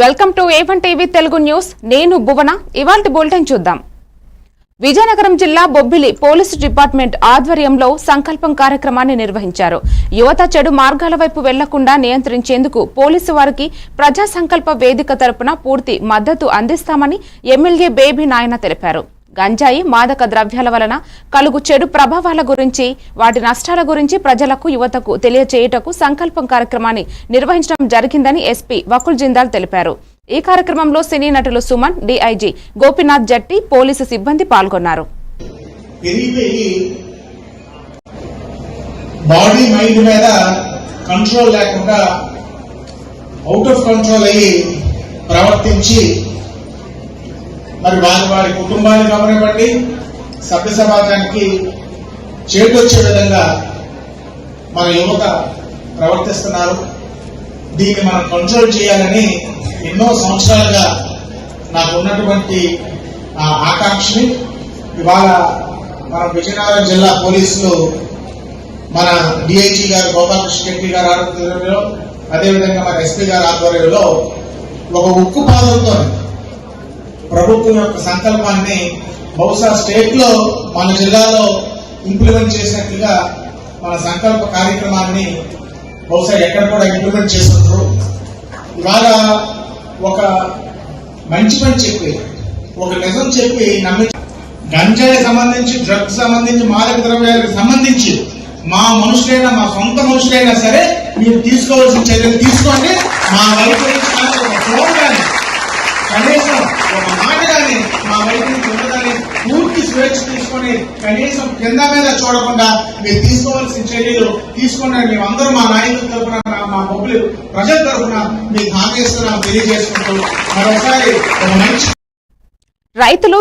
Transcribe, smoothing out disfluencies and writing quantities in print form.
Welcome to A1 TV Telugu news. నేను భువన. ఇవాల్టి bulletin చూద్దాం. విజయనగరం జిల్లా బొబ్బిలి పోలీసు డిపార్ట్మెంట్ ఆధ్వర్యంలో సంకల్పం కార్యక్రమాన్ని నిర్వహించారు. యువత చెడు మార్గాల వైపు వెళ్లకుండా నియంత్రించేందుకు పోలీసు వారికి ప్రజా సంకల్ప వేదిక తరపున పూర్తి మద్దతు అందిస్తామని ఎమ్మెల్యే బేబీ నాయన తెలిపారు. గంజాయి మాదక ద్రవ్యాల వలన కలుగు చెడు ప్రభావాల గురించి, వాటి నష్టాల గురించి ప్రజలకు, యువతకు తెలియజేయుటకు సంకల్పం కార్యక్రమాన్ని నిర్వహించడం జరిగిందని ఎస్పీ వకుల్ జిందాల్ తెలిపారు. ఈ కార్యక్రమంలో సినీ నటులు సుమన్, డీఐజీ గోపీనాథ్ జట్టి, పోలీసు సిబ్బంది పాల్గొన్నారు. బాడీ మైండ్ మీద కంట్రోల్ లేకుండా అవుట్ ఆఫ్ కంట్రోల్ అయ్యి ప్రవర్తించి మరి వారి కుటుంబాన్ని గమనివ్వండి, సభ్య సమాజానికి చేటొచ్చే విధంగా మన యువత ప్రవర్తిస్తున్నారు. దీన్ని మనం కంట్రోల్ చేయాలని ఎన్నో సంవత్సరాలుగా నాకు ఉన్నటువంటి ఆకాంక్షని ఇవాళ మన విజయనగరం జిల్లా పోలీసులు మన డిఐజీ గారు గోపాలకృష్ణ రెడ్డి గారు ఆధ్వర్యంలో, అదేవిధంగా మన ఎస్పీ గారి ఆధ్వర్యంలో ఒక ఉక్కు పాదంతో ప్రభుత్వం యొక్క సంకల్పాన్ని బహుశా స్టేట్ లో మన జిల్లాలో ఇంప్లిమెంట్ చేసినట్లుగా మన సంకల్ప కార్యక్రమాన్ని బహుశా ఎక్కడ కూడా ఇంప్లిమెంట్ చేస్తున్నారు. ఇవాళ ఒక మంచి పని చెప్పి, ఒక నిజం చెప్పి నమ్మి, గంజాయి సంబంధించి, డ్రగ్స్ సంబంధించి, మాదక ద్రవ్యాలకు సంబంధించి మా మనుషులైనా, మా సొంత మనుషులైనా సరే మీరు తీసుకోవాల్సిన చర్యలు తీసుకోండి. మా వైపు నుంచి ఒక ఫోన్ కానీ, కనీసం ఒక మాట కానీ మా వైపు నుంచి ఉండదని పూర్తి స్వేచ్ఛ తీసుకొని కనీసం కింద మీద చూడకుండా మీరు తీసుకోవాల్సిన చర్యలు తీసుకోండి. మేమందరూ మా నాయకుల తరఫున, మా బొబ్బిలి ప్రజల తరఫున మీకు హామీ ఇస్తున్నాం తెలియజేసుకుంటూ మరోసారి ఒక మంచి రైతులు